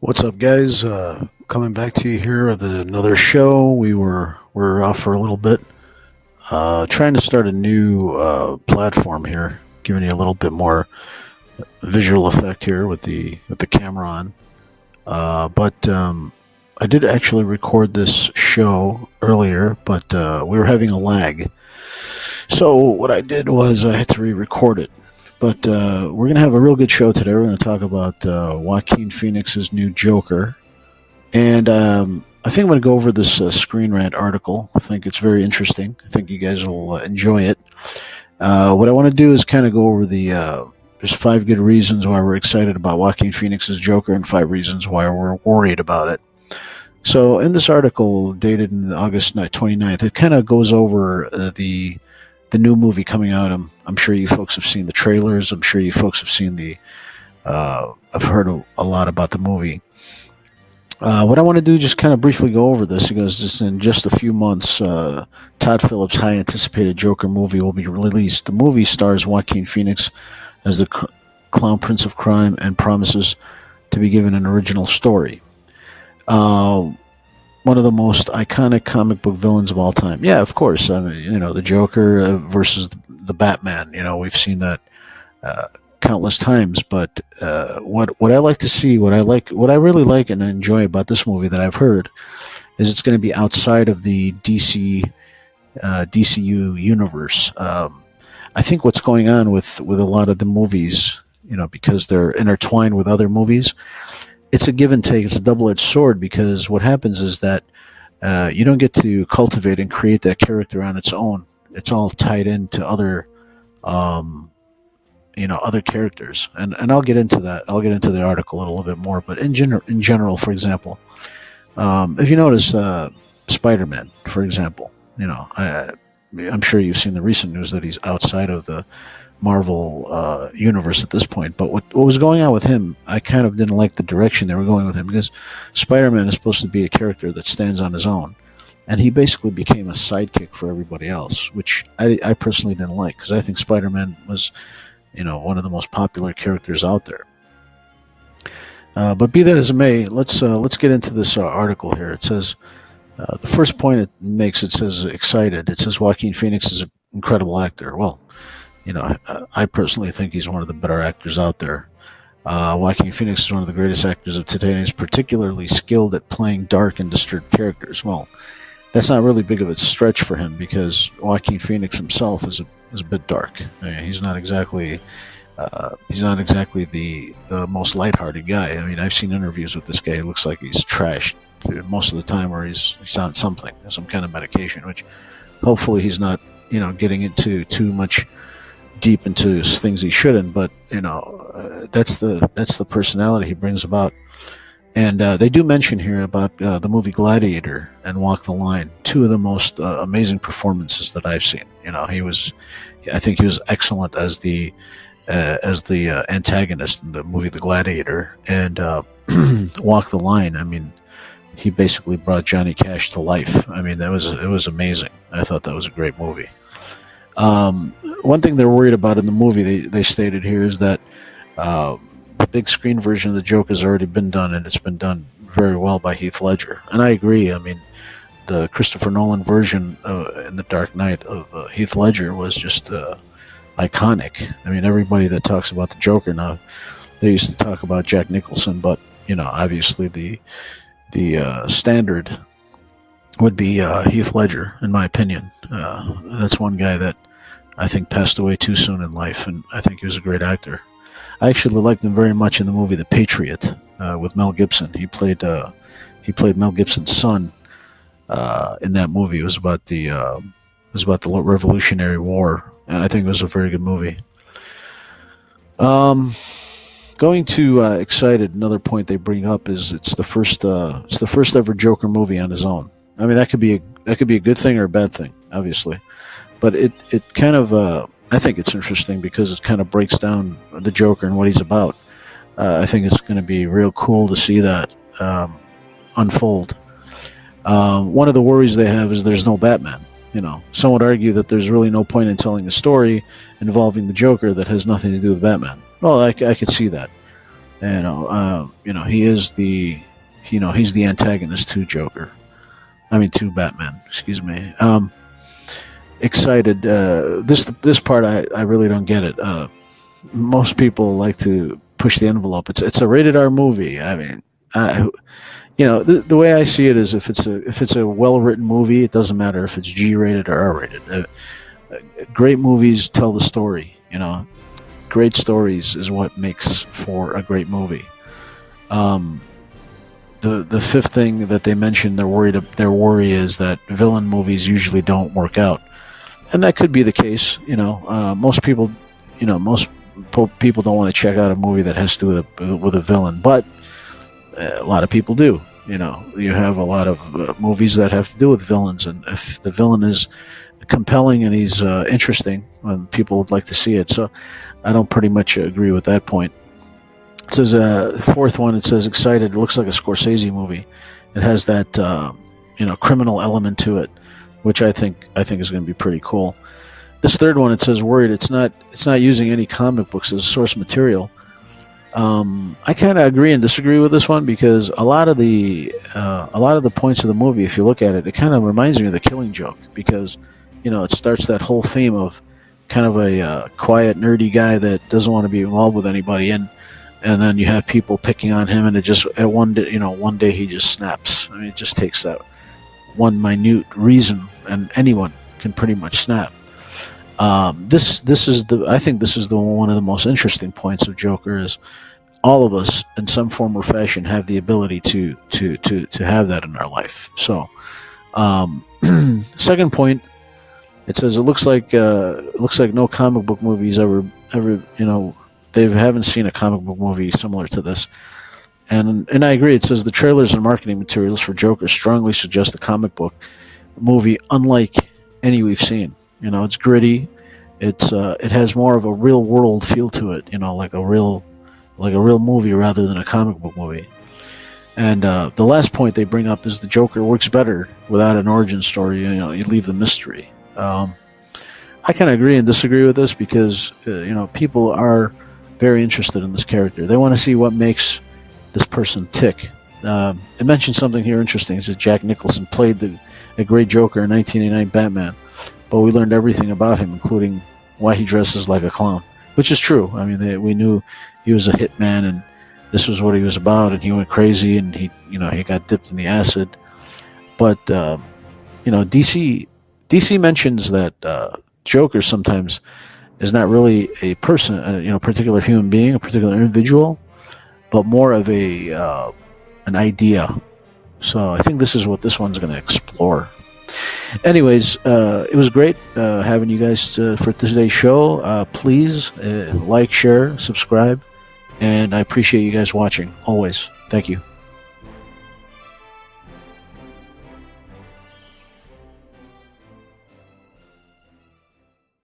What's up, guys? Coming back to you here with another show. We're off for a little bit, trying to start a new platform here, giving you a little bit more visual effect here with the camera on. But I did actually record this show earlier, but we were having a lag. So what I did was I had to re-record it. But we're going to have a real good show today. We're going to talk about Joaquin Phoenix's new Joker. And I think I'm going to go over this Screen Rant article. I think it's very interesting. I think you guys will enjoy it. What I want to do is kind of go over there's 5 good reasons why we're excited about Joaquin Phoenix's Joker and 5 reasons why we're worried about it. So in this article dated in August 29th, it kind of goes over the new movie coming out. I'm sure you folks have seen the trailers. I'm sure you folks have seen I've heard a lot about the movie. What I want to do is just kind of briefly go over this because in just a few months, Todd Phillips' high anticipated Joker movie will be released. The movie stars Joaquin Phoenix as the clown prince of crime and promises to be given an original story. One of the most iconic comic book villains of all time. Yeah, of course. I mean, the Joker versus the Batman. We've seen that countless times. But what I like to see, what I really like and enjoy about this movie that I've heard, is it's going to be outside of the DCU universe. I think what's going on with a lot of the movies, because they're intertwined with other movies, it's a give and take. It's a double-edged sword because what happens is that you don't get to cultivate and create that character on its own. It's all tied into other, other characters, and I'll get into that. I'll get into the article a little bit more. But in general, for example, if you notice, Spider-Man, for example, I'm sure you've seen the recent news that he's outside of the Marvel universe at this point. But what was going on with him, I kind of didn't like the direction they were going with him because Spider-Man is supposed to be a character that stands on his own, and he basically became a sidekick for everybody else, which I personally didn't like because I think Spider-Man was, one of the most popular characters out there. But be that as it may, let's get into this article here. It says the first point it makes, it says excited. It says Joaquin Phoenix is an incredible actor. Well, I personally think he's one of the better actors out there. Joaquin Phoenix is one of the greatest actors of today, and he's particularly skilled at playing dark and disturbed characters. Well, that's not really big of a stretch for him because Joaquin Phoenix himself is a bit dark. I mean, he's not exactly the most lighthearted guy. I mean, I've seen interviews with this guy. He looks like he's trashed most of the time, or he's on something, some kind of medication, which hopefully he's not, getting into too much deep into things he shouldn't, but that's the personality he brings about. And they do mention here about the movie Gladiator and Walk the Line, 2 of the most amazing performances that I've seen. I think he was excellent as the antagonist in the movie The Gladiator, and Walk the Line. I mean, he basically brought Johnny Cash to life. I mean, it was amazing. I thought that was a great movie. One thing they're worried about in the movie, they stated here, is that the big screen version of the Joker has already been done, and it's been done very well by Heath Ledger. And I agree. I mean, the Christopher Nolan version in The Dark Knight of Heath Ledger was just iconic. I mean, everybody that talks about the Joker now, they used to talk about Jack Nicholson, but obviously the standard would be Heath Ledger, in my opinion. That's one guy that I think passed away too soon in life, and I think he was a great actor. I actually liked him very much in the movie The Patriot with Mel Gibson. He played Mel Gibson's son in that movie. It was about the Revolutionary War. I think it was a very good movie. Going to excited. Another point they bring up is it's the first ever Joker movie on his own. I mean, that could be a good thing or a bad thing, obviously, but it kind of I think it's interesting because it kind of breaks down the Joker and what he's about. I think it's going to be real cool to see that unfold. One of the worries they have is there's no Batman. Some would argue that there's really no point in telling a story involving the Joker that has nothing to do with Batman. Well, I could see that. He is he's the antagonist to Joker. I mean, to Batman. Excuse me. Excited. This part I really don't get it. Most people like to push the envelope. It's a rated R movie. I mean, the way I see it is if it's a well written movie, it doesn't matter if it's G rated or R rated. Great movies tell the story. Great stories is what makes for a great movie. The fifth thing that they mentioned, their worry is that villain movies usually don't work out, and that could be the case. Most people don't want to check out a movie that has to do with a villain, but a lot of people do. You have a lot of movies that have to do with villains, and if the villain is compelling and he's interesting, people would like to see it. So I don't pretty much agree with that point. It says fourth one. It says excited. It looks like a Scorsese movie. It has that criminal element to it, which I think is going to be pretty cool. This third one, it says worried. It's not using any comic books as source material. I kind of agree and disagree with this one because a lot of the points of the movie, if you look at it, it kind of reminds me of The Killing Joke because it starts that whole theme of kind of a quiet, nerdy guy that doesn't want to be involved with anybody, and then you have people picking on him, and it just one day he just snaps. I mean, it just takes that one minute reason, and anyone can pretty much snap. I think this is the one of the most interesting points of Joker is all of us in some form or fashion have the ability to have that in our life. So, second point, it says it looks like no comic book movies ever they haven't seen a comic book movie similar to this. And I agree. It says the trailers and marketing materials for Joker strongly suggest a comic book movie unlike any we've seen. It's gritty. It has more of a real world feel to it. Like a real movie rather than a comic book movie. And the last point they bring up is the Joker works better without an origin story. You leave the mystery. I kind of agree and disagree with this because people are very interested in this character. They want to see what makes this person tick. It mentioned something here interesting. It says Jack Nicholson played a great Joker in 1989 Batman, but we learned everything about him, including why he dresses like a clown, which is true. I mean, we knew he was a hitman, and this was what he was about, and he went crazy, and he got dipped in the acid. But DC mentions that Joker sometimes is not really a person, a particular human being, a particular individual, but more of an idea. So I think this is what this one's going to explore. Anyways, it was great having you guys for today's show. Please like, share, subscribe, and I appreciate you guys watching always. Thank you.